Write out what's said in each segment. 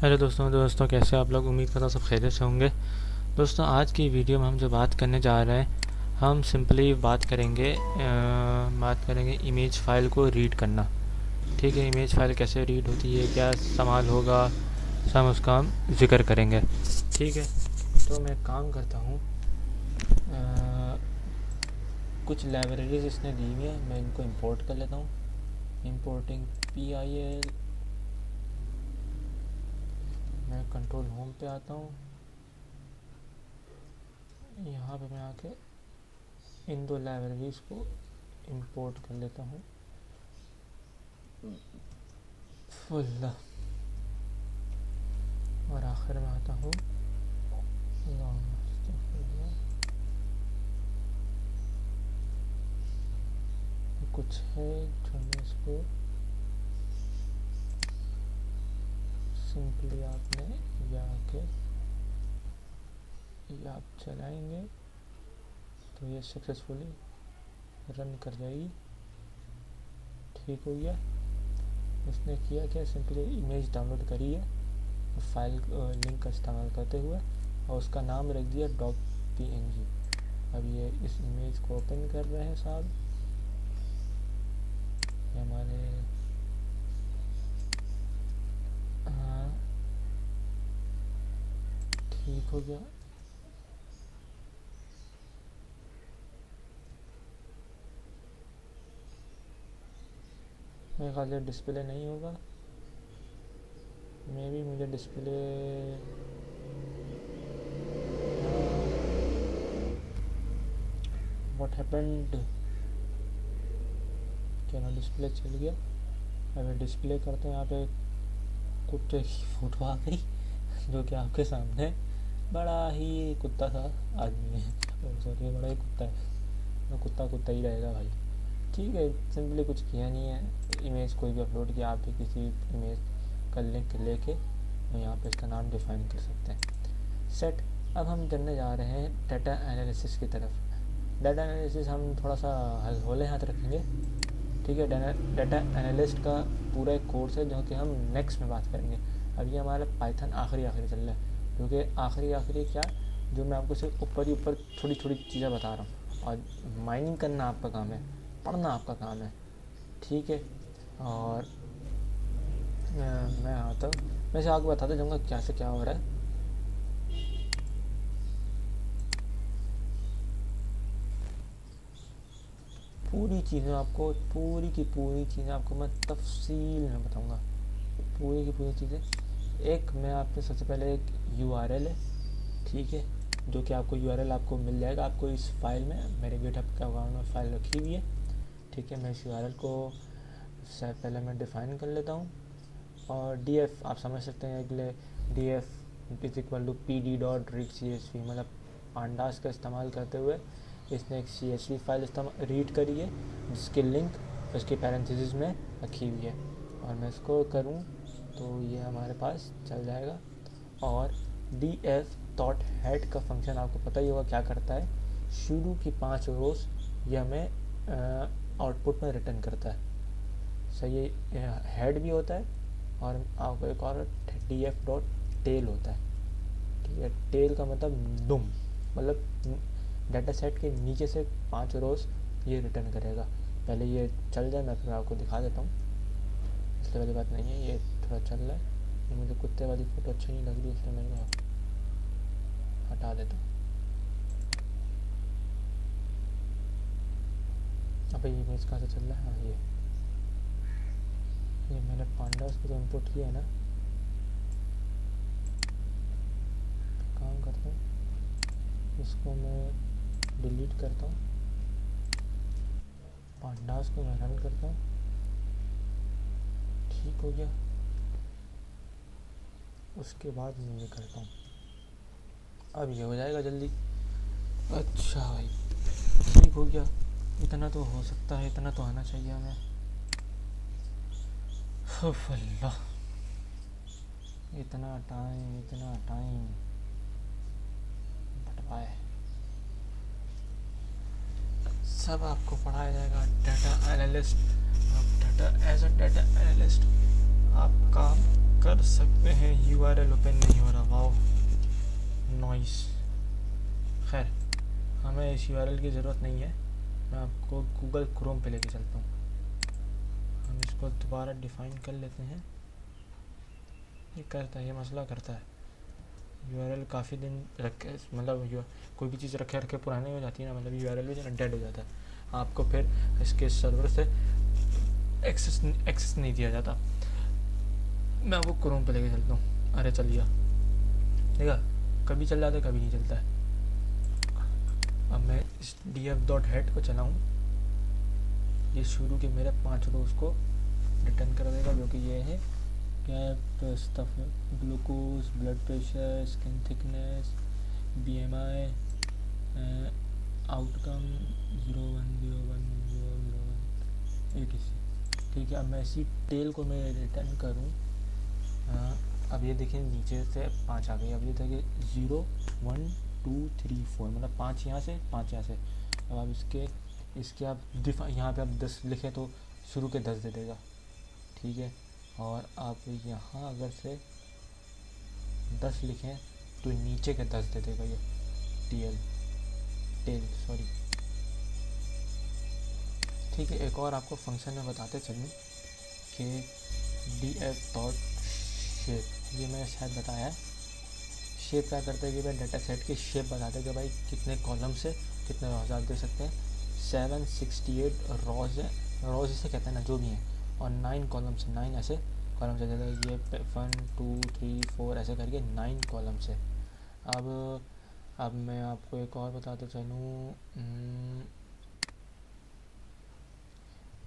Hello दोस्तों कैसे आप लोग। उम्मीद करता हूँ सब खैरियत से होंगे। दोस्तों आज की वीडियो में हम जो बात करने जा रहे हैं, हम सिंपली बात करेंगे इमेज फ़ाइल को रीड करना। ठीक है, इमेज फ़ाइल कैसे रीड होती है, क्या इस्तेमाल होगा, सब उसका हम जिक्र करेंगे। ठीक है, तो मैं काम करता हूँ, कुछ लाइब्रेरीज इसने दी हुई है, मैं इनको इंपोर्ट कर लेता हूँ। इंपोर्टिंग PIL, मैं कंट्रोल होम पे आता हूँ। यहाँ पे मैं आके इन दो लाइब्रेरीज़ को इंपोर्ट कर लेता हूँ फुल, और आखिर में आता हूँ कुछ है जो मैं इसको सिंपली आपने ये आके ये आप चलाएंगे तो ये सक्सेसफुली रन कर जाएगी। ठीक हो गया। उसने किया क्या, सिंपली इमेज डाउनलोड करी है फाइल लिंक का इस्तेमाल करते हुए, और उसका नाम रख दिया .png। अब ये इस इमेज को ओपन कर रहे हैं साहब, ये हमारे हाँ ठीक हो गया। मेरे ख्याल से डिस्प्ले नहीं होगा, मे भी मुझे डिस्प्ले व्हाट हैपेंड, क्या ना डिस्प्ले चल गया। अगर डिस्प्ले करते हैं यहाँ पे कुत्ते की फोटो आ गई जो कि आपके सामने बड़ा ही कुत्ता सा आदमी है, सॉरी बड़ा ही कुत्ता है, तो कुत्ता ही रहेगा भाई। ठीक है, सिंपली कुछ किया नहीं है, इमेज कोई भी अपलोड किया, आप भी किसी इमेज का लिंक लेके और यहाँ पे इसका नाम डिफाइन कर सकते हैं। सेट। अब हम करने जा रहे हैं डाटा एनालिसिस की तरफ। डाटा एनालिसिस हम थोड़ा सा हौले हाथ रखेंगे। ठीक है, डाटा एनालिस्ट का पूरा एक कोर्स है जो कि हम नेक्स्ट में बात करेंगे। अब ये हमारा पाइथन आखिरी चल रहा है, क्योंकि आखिरी क्या, जो मैं आपको सिर्फ ऊपर ही ऊपर थोड़ी चीज़ें बता रहा हूँ, और माइनिंग करना आपका काम है, पढ़ना आपका काम है। ठीक है, और मैं आता हूँ, मैं से आपको बताता जाऊँगा क्या से क्या हो रहा है। पूरी चीज़ें आपको पूरी की पूरी चीज़ें आपको मैं तफसील में बताऊँगा, पूरी की पूरी चीज़ें। एक मैं आपको सबसे पहले एक URL है, ठीक है, जो कि आपको URL आपको मिल जाएगा आपको इस फाइल में, मेरे गिटहब के अकाउंट में फ़ाइल रखी हुई है। ठीक है, मैं इस URL को सबसे पहले मैं डिफ़ाइन कर लेता हूँ, और DF आप समझ सकते हैं कि DF is equal to pd.read.csv, मतलब पांडास का इस्तेमाल करते हुए इसने एक CSV फाइल रीड करी है, जिसकी लिंक उसके पैरेंथेसिस में रखी हुई है, और मैं इसको करूँ तो ये हमारे पास चल जाएगा। और DF डॉट हेड का फंक्शन आपको पता ही होगा क्या करता है, शुरू की 5 रोज ये हमें आउटपुट में रिटर्न करता है। सही है, हेड भी होता है, और आपको एक और DF डॉट टेल होता है। ठीक है, टेल का मतलब दुम, मतलब डाटा सेट के नीचे से 5 रोज ये रिटर्न करेगा। पहले ये चल जाए, मैं फिर आपको दिखा देता हूँ, इसलिए वाली बात नहीं है, ये थोड़ा चल रहा है। ये मुझे कुत्ते वाली फ़ोटो अच्छी नहीं लग रही, इसलिए मैं इसको हटा देता हूँ। अब ये इमेज कहाँ से चल रहा है, हाँ ये मैंने पांडास को तो इम्पोर्ट किया है ना। काम करता हूँ, इसको मैं डिलीट करता हूँ, पांडास को मैं रन करता हूँ। ठीक हो गया, उसके बाद मैं ये करता हूँ, अब ये हो जाएगा जल्दी। अच्छा भाई, ठीक हो गया, इतना तो हो सकता है, इतना तो आना चाहिए हमें। अल्लाह, इतना टाइम बटवाए, सब आपको पढ़ाया जाएगा। डाटा एनालिस्ट, आप data as a data analyst आप काम कर सकते हैं। यूआरएल ओपन नहीं हो रहा, वाओ नॉइस। खैर हमें इस यूआरएल की ज़रूरत नहीं है, मैं आपको गूगल क्रोम पे लेके चलता हूँ। हम इसको दोबारा डिफ़ाइन कर लेते हैं। ये करता है, ये मसला करता है। यूआरएल काफ़ी दिन रखे, मतलब कोई भी चीज़ रखे रखे पुरानी हो जाती है ना, मतलब यूआरएल भी डेड हो जाता है, आपको फिर इसके सर्वर से एक्सेस नहीं दिया जाता। मैं वो क्रोम पे लेके चलता हूँ। अरे चल गया, देखा, कभी चल जाता है कभी नहीं चलता है। अब मैं इस df.head को चलाऊँ, ये शुरू के मेरे 5 रोज को रिटर्न कर देगा, जो कि ये है gap stuff, glucose, blood pressure, skin thickness, BMI, outcome 0101001 etc। ठीक है, अब मैं इसी टेल को मैं रिटर्न करूँ। अब ये देखिए नीचे से 5 आ गई। अब ये देखिए 0 1 2 3 4, मतलब 5 यहाँ से 5 यहाँ से। अब आप इसके आप यहाँ पे आप 10 लिखें तो शुरू के 10 दे देगा, ठीक है। और आप यहाँ अगर से 10 लिखें तो नीचे के 10 दे देगा ये टेल सॉरी। ठीक है, एक और आपको फंक्शन में बताते चलूँ कि df.shape, ये मैंने शायद बताया है। शेप क्या करता है कि भाई डाटा सेट की शेप बताते हैं कि भाई कितने कॉलम से कितने रॉज आप दे सकते हैं। 768 रॉज है, रॉज इसे कहते हैं ना, जो भी हैं, और 9 कॉलम से, 9 ऐसे कॉलम से, जैसे ये 1 2 3 4 ऐसे करके 9 कॉलम से। अब मैं आपको एक और बताते चलूँ,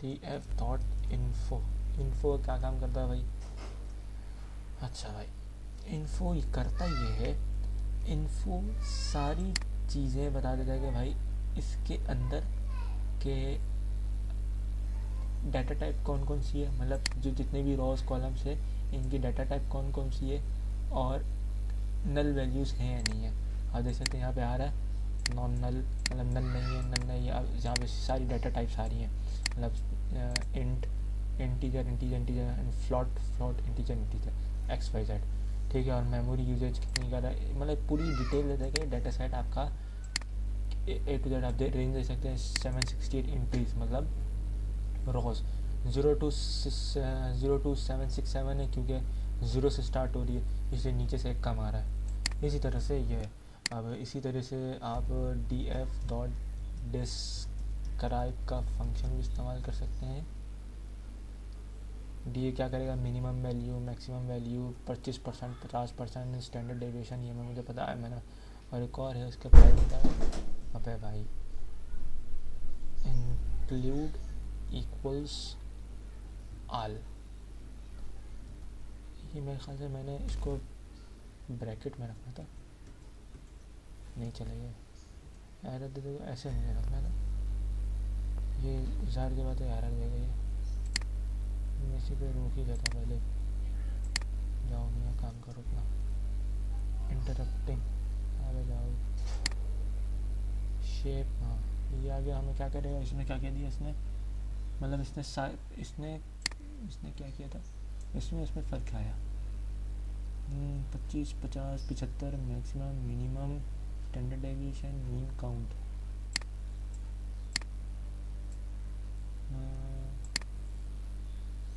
df.info, इन्फो क्या काम करता है भाई। अच्छा भाई, इन्फो करता ये है, इन्फो सारी चीज़ें बता देता है कि भाई इसके अंदर के डाटा टाइप कौन कौन सी है, मतलब जो जितने भी रॉस कॉलम्स है इनकी डाटा टाइप कौन कौन सी है, और नल वैल्यूज़ हैं या नहीं है। आप देख सकते हैं यहाँ पे आ रहा है नॉन नल, मतलब नल नहीं है, नल नहीं है। अब यहाँ पे सारी डाटा टाइप सारी हैं, मतलब int, integer and float integer XYZ, ठीक है। और मेमोरी यूजेज कितनी कर रहा है, मतलब पूरी डिटेल दे देंगे। डाटा सेट आपका A to Z आप रेंज दे सकते हैं 768 एमपीज, मतलब रॉज 0 to 767 है, क्योंकि 0 से स्टार्ट हो रही है इसलिए नीचे से एक कम आ रहा है। इसी तरह से ये है। अब इसी तरह से आप df.describe का फंक्शन भी इस्तेमाल कर सकते हैं। डी क्या करेगा, minimum value, maximum value, 25%, 50%, standard deviation, ये मुझे पता है मैंने। और एक और है उसके प्राइस बता, अबे भाई, इंक्लूड इक्वल्स आल, ये मेरे ख्याल से मैंने इसको ब्रैकेट में रखना था, नहीं चलेगा, एरर दे देगा, ऐसे मुझे रखना था। ये ज़ाहिर की बात है एरर देगा ये, मैं इसी पे रोक ही देता पहले। जाओ मियाँ काम करो अपना, इंटरप्टिंग, अरे जाओ। शेप, हाँ ये आगे हमें क्या करेगा, इसने क्या कह दिया इसने, मतलब इसने क्या किया था, इसमें फ़र्क आया। 25, 50, 75, maximum, minimum, standard deviation, mean count.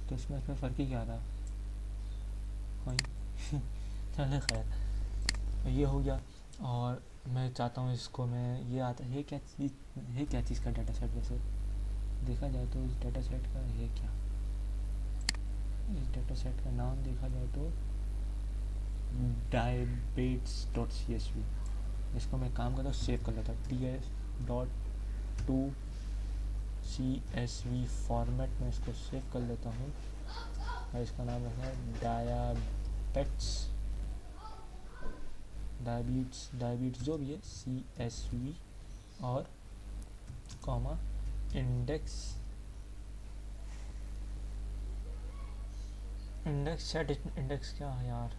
तो इसमें फ़र्क ही क्या था, चलो खैर ये हो गया। और मैं चाहता हूँ इसको मैं, ये आता है, ये क्या चीज़ का डाटा सेट, वैसे देखा जाए तो इस डाटा सेट का ये क्या, इस डाटा सेट का नाम देखा जाए तो diabates.csv। इसको मैं काम करता हूँ, सेव कर लेता हूँ ts.2csv फॉर्मेट में, इसको सेव कर लेता हूँ। और इसका नाम रखना है डायबीट्स जो भी है CSV, और कॉमा इंडेक्स सेट। इंडेक्स क्या है यार,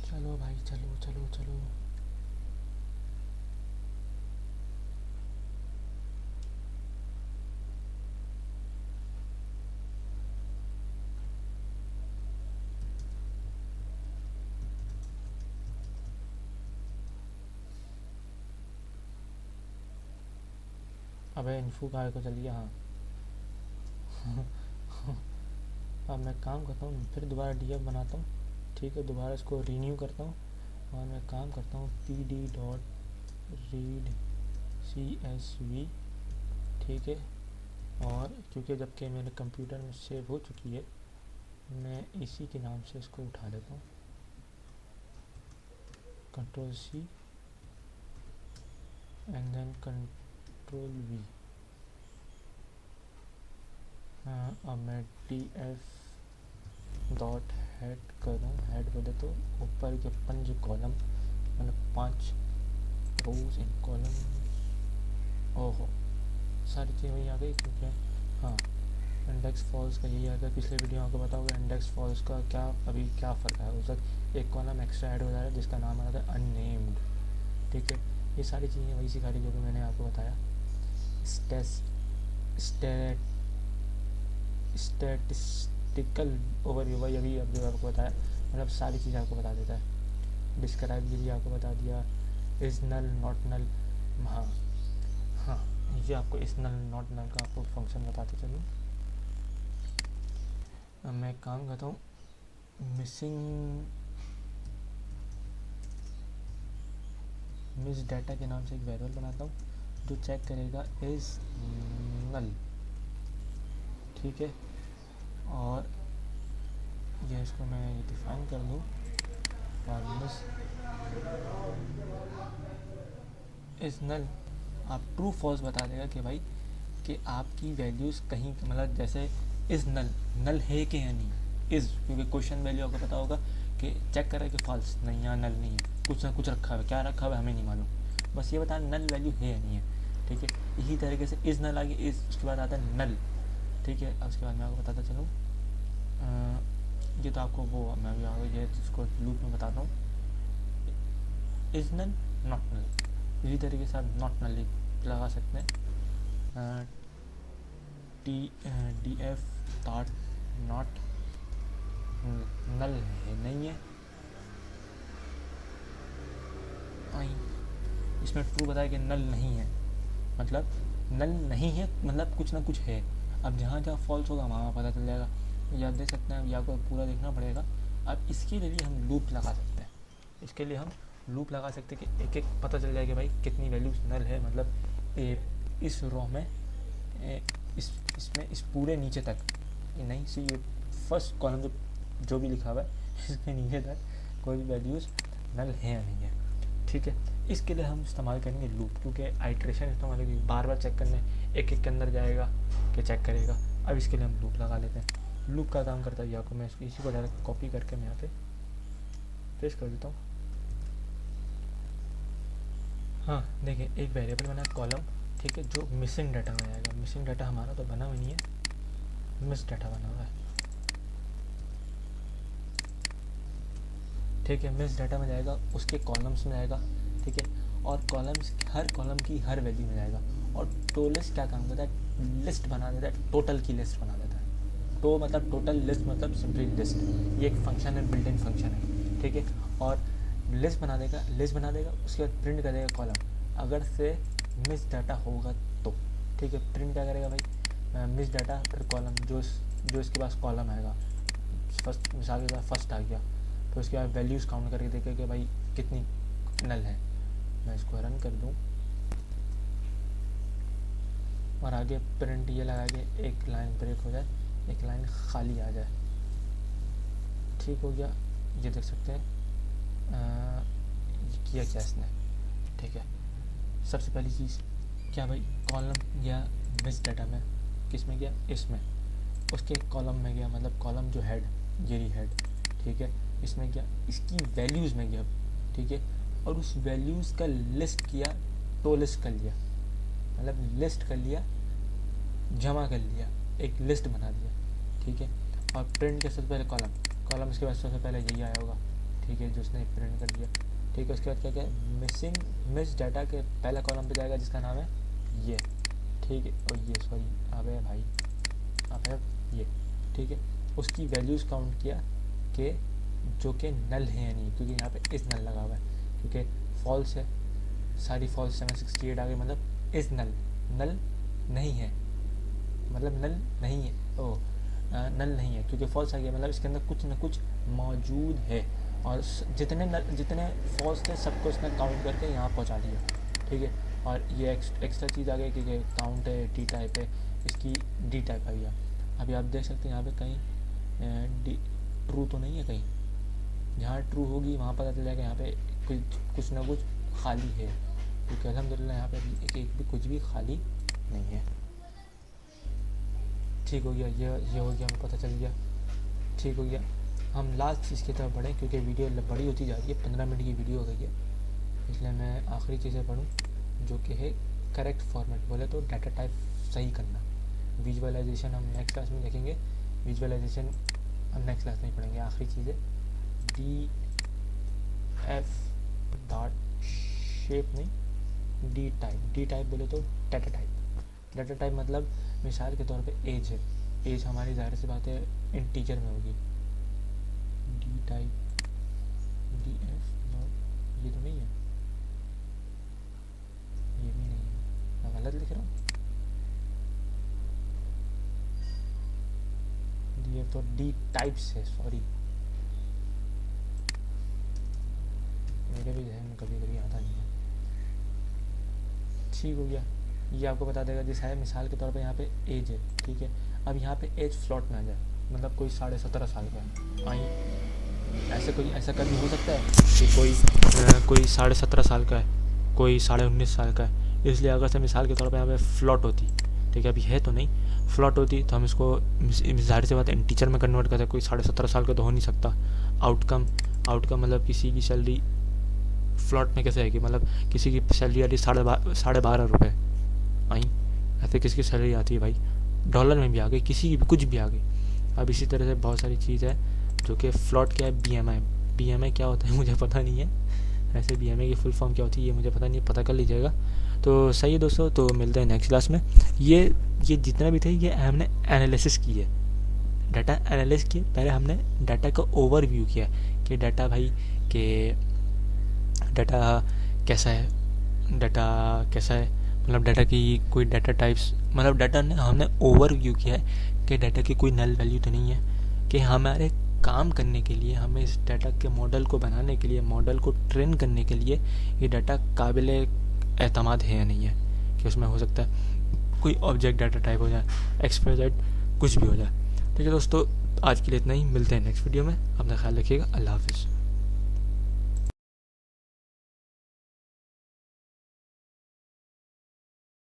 चलो भाई चलो चलो चलो। अबे इन्फो कहाँ को चल गया। हाँ अब मैं काम करता हूँ, फिर दोबारा डीएफ बनाता हूँ, ठीक है, दोबारा इसको रीन्यू करता हूँ और मैं काम करता हूँ pd डॉट रीड csv, ठीक है। और क्योंकि जबकि मेरे कंप्यूटर में सेव हो चुकी है, मैं इसी के नाम से इसको उठा लेता हूँ, control C and then control V. अब मैं df डॉट हेड करूँ, हेड बोले तो ऊपर के 5 कॉलम, मतलब 5 रोज इन कॉलम। ओहो, सारी चीज़ें वही आ गई, क्योंकि हाँ इंडेक्स फॉल्स का यही आ गया। पिछले वीडियो आपको पता होगा इंडेक्स फॉल्स का क्या अभी क्या फ़र्क है। उस वक्त एक कॉलम एक्स्ट्रा ऐड हो जा रहा है जिसका नाम आ रहा था अननेम्ड, ठीक है। ये सारी चीज़ें वही सिखा रही जो कि मैंने आपको बताया। स्टैटिस्टिकल ओवरव्यू वही अभी अब जो आपको बताया, मतलब सारी चीज़ें आपको बता देता है। डिस्क्राइब ये भी आपको बता दिया, इज़ नल नॉट नल। हाँ हाँ, ये आपको इस नल नॉट नल का आपको फंक्शन बताते चलूँ। अब मैं काम करता हूँ मिस डाटा के नाम से एक वेरिएबल बनाता हूँ जो चेक करेगा इज़ नल, ठीक है। और ये इसको मैं डिफाइन कर दूँ और मिस इज़ नल आप ट्रू फॉल्स बता देगा कि भाई कि आपकी वैल्यूज़ कहीं, मतलब जैसे इज़ नल, नल है कि या नहीं, इज़ क्योंकि क्वेश्चन वैल्यू आपको पता होगा कि चेक करें कि फॉल्स नहीं, यहाँ नल नहीं है, कुछ ना कुछ रखा हुआ है, क्या रखा हुआ है हमें नहीं मालूम, बस ये बता नल वैल्यू है या नहीं है, ठीक है। इसी तरीके से इज़ नल आगे, इज़ उसके बाद आता है नल, ठीक है। अब उसके बाद मैं आपको बताता चलूँ, ये तो आपको वो मैं भी आगे ये इसको लूप में बताता हूँ, इज़ नल नॉट नल, इसी तरीके से आप नॉट नल लगा सकते हैं। df डॉट नॉट नल है नहीं है, इसमें ट्रू बताया कि नल नहीं है, मतलब नल नहीं है मतलब कुछ ना कुछ है। अब जहाँ जहाँ फॉल्स होगा वहाँ पता चल जाएगा, याद दे सकते हैं, या को पूरा देखना पड़ेगा। अब इसके लिए हम लूप लगा सकते हैं, इसके लिए हम लूप लगा सकते हैं कि एक एक पता चल जाए कि भाई कितनी वैल्यूज नल है, मतलब इस रो में इसमें इस पूरे नीचे तक, नहीं सी ये फर्स्ट कॉलम जो भी लिखा हुआ है इसके नीचे तक कोई भी वैल्यूज़ नल है या नहीं है, ठीक है। इसके लिए हम इस्तेमाल करेंगे लूप, क्योंकि आइट्रेशन इस्तेमाल करेंगे, बार बार चेक करने, एक एक के अंदर जाएगा कि चेक करेगा। अब इसके लिए हम लूप लगा लेते हैं। लूप का काम करता है आपको मैं इसी को डायरेक्ट कॉपी करके मैं यहाँ पे पेस्ट कर देता हूँ। हाँ देखिए, एक वेरिएबल बना कॉलम, ठीक है, जो मिसिंग डाटा में आएगा। मिसिंग डाटा हमारा तो बना हुआ नहीं है, मिस डाटा बना हुआ है, ठीक है। मिस डाटा में जाएगा, उसके कॉलम्स में जाएगा, ठीक है, और कॉलम्स हर कॉलम की हर वैल्यू में जाएगा। और टोलिस्ट क्या काम करता है, लिस्ट बना देता है, टोटल की लिस्ट बना देता है। तो मतलब टोटल लिस्ट मतलब सिंपली लिस्ट, ये एक फंक्शन है, बिल्ट इन फंक्शन है, ठीक है। और लिस्ट बना देगा, उसके बाद प्रिंट कर देगा कॉलम, अगर से मिस डाटा होगा तो, ठीक है। प्रिंट क्या करेगा भाई, मिस डाटा फिर कॉलम, जो इसके पास कॉलम आएगा, फर्स्ट मिसाल के बाद फर्स्ट आ गया, तो उसके बाद वैल्यूज़ काउंट करके देखें कि भाई कितनी नल है। मैं इसको रन कर दूँ और आगे प्रिंट ये लगा के एक लाइन ब्रेक हो जाए, एक लाइन खाली आ जाए, ठीक हो गया। ये देख सकते हैं किया क्या इसने, ठीक है। सबसे पहली चीज़ क्या भाई, कॉलम गया मिस डाटा में, किस में गया, इसमें, उसके कॉलम में गया, मतलब कॉलम जो हेड, ये रही हेड, ठीक है, इसमें गया, इसकी वैल्यूज़ में गया, ठीक है। और उस वैल्यूज़ का लिस्ट किया, तो लिस्ट कर लिया, मतलब लिस्ट कर लिया, जमा कर लिया, एक लिस्ट बना दिया, ठीक है। और प्रिंट के सबसे पहले कॉलम इसके बाद सबसे पहले यही आया होगा, ठीक है, जो उसने प्रिंट कर दिया, ठीक है। उसके बाद क्या क्या मिस डाटा के पहला कॉलम पे जाएगा जिसका नाम है ये, ठीक है, और ये सॉरी अबे भाई अबे ये, ठीक है। उसकी वैल्यूज़ काउंट किया कि जो कि नल है या नहीं, क्योंकि यहाँ पे इस नल लगा हुआ है, क्योंकि फॉल्स है, सारी फॉल्स 768 आ गई, मतलब इस नल नहीं है, मतलब नल नहीं है, नल नहीं है, क्योंकि फॉल्स आ गया मतलब इसके अंदर कुछ ना कुछ मौजूद है, और जितने फॉल्स थे सबको इसने काउंट करके यहाँ पहुँचा दिया, ठीक है। और ये एक्स्ट्रा चीज़ आ गई क्योंकि काउंट है, टी टाइप है, इसकी डी टाइप आ गया। अभी आप देख सकते हैं यहाँ पे कहीं डी ट्रू तो नहीं है, कहीं जहाँ ट्रू होगी वहाँ पता चल जाएगा यहाँ पे कुछ ना कुछ खाली है, क्योंकि अल्हम्दुलिल्लाह यहाँ पे एक भी कुछ भी खाली नहीं है। ठीक हो गया, ये हो गया, हमें पता चल गया, ठीक हो गया। हम लास्ट चीज़ की तरफ बढ़ें क्योंकि वीडियो बड़ी होती जा रही है, 15 मिनट की वीडियो हो गई है, इसलिए मैं आखिरी चीज़ें पढ़ूँ जो कि है करेक्ट फॉर्मेट, बोले तो डाटा टाइप सही करना। विजुअलाइजेशन हम नेक्स्ट क्लास में देखेंगे, विजुअलाइजेशन हम नेक्स्ट क्लास में ही पढ़ेंगे। आखिरी चीज़ है डी एफ डॉट शेप नहीं, डी टाइप बोले तो डाटा टाइप मतलब मिसाल के तौर पे एज है, एज हमारी ज़ाहिर सी बात है इंटीजर में होगी। D type D F dot, ये तो नहीं है, ये भी नहीं है, मैं गलत लिख रहा हूँ। डी एफ तो डी टाइप्स है, सॉरी, मेरे भी जहन में कभी आता नहीं है। ठीक हो गया, ये आपको बता देगा जैसे है मिसाल के तौर पे यहाँ पे एज है, ठीक है। अब यहाँ पे एज फ्लॉट में आ जाए, मतलब कोई 17.5 साल का है, आई ऐसा कभी हो सकता है कि कोई 17.5 साल का है, कोई 19.5 साल का है, इसलिए अगर से मिसाल के तौर पे यहाँ पे फ्लॉट होती, ठीक है, अभी है तो नहीं, फ्लॉट होती तो हम इसको ज़ाहिर सी बात है इंटीजर में कन्वर्ट करते, कोई 17.5 साल का तो हो नहीं सकता। आउटकम मतलब किसी की सैलरी फ्लॉट में कैसे आएगी, मतलब किसी की सैलरी आती 12.5 रुपये, आई ऐसे किसकी सैलरी आती है भाई, डॉलर में भी आ गई, किसी की भी कुछ भी आ गई। अब इसी तरह से बहुत सारी चीज़ है जो कि फ्लॉट क्या है, BMI क्या होता है मुझे पता नहीं है, ऐसे BMI की फुल फॉर्म क्या होती है ये मुझे पता नहीं है, पता कर लीजिएगा। तो सही है दोस्तों, तो मिलते हैं नेक्स्ट क्लास में। ये जितना भी थे ये हमने एनालिसिस की है, डाटा एनालिसिस किए, पहले हमने डाटा का ओवरव्यू किया कि डाटा भाई के डाटा कैसा है, मतलब डाटा की कोई डाटा टाइप्स, मतलब डाटा ने हमने ओवरव्यू किया है कि डाटा की कोई नल वैल्यू तो नहीं है, कि हमारे काम करने के लिए, हमें इस डाटा के मॉडल को बनाने के लिए, मॉडल को ट्रेन करने के लिए ये डाटा काबिल एतमाद है या नहीं है, कि उसमें हो सकता है कोई ऑब्जेक्ट डाटा टाइप हो जाए, XYZ कुछ भी हो जाए। ठीक है दोस्तों, आज के लिए इतना ही, मिलते हैं नेक्स्ट वीडियो में, अपना ख्याल रखिएगा, अल्लाह हाफिज़।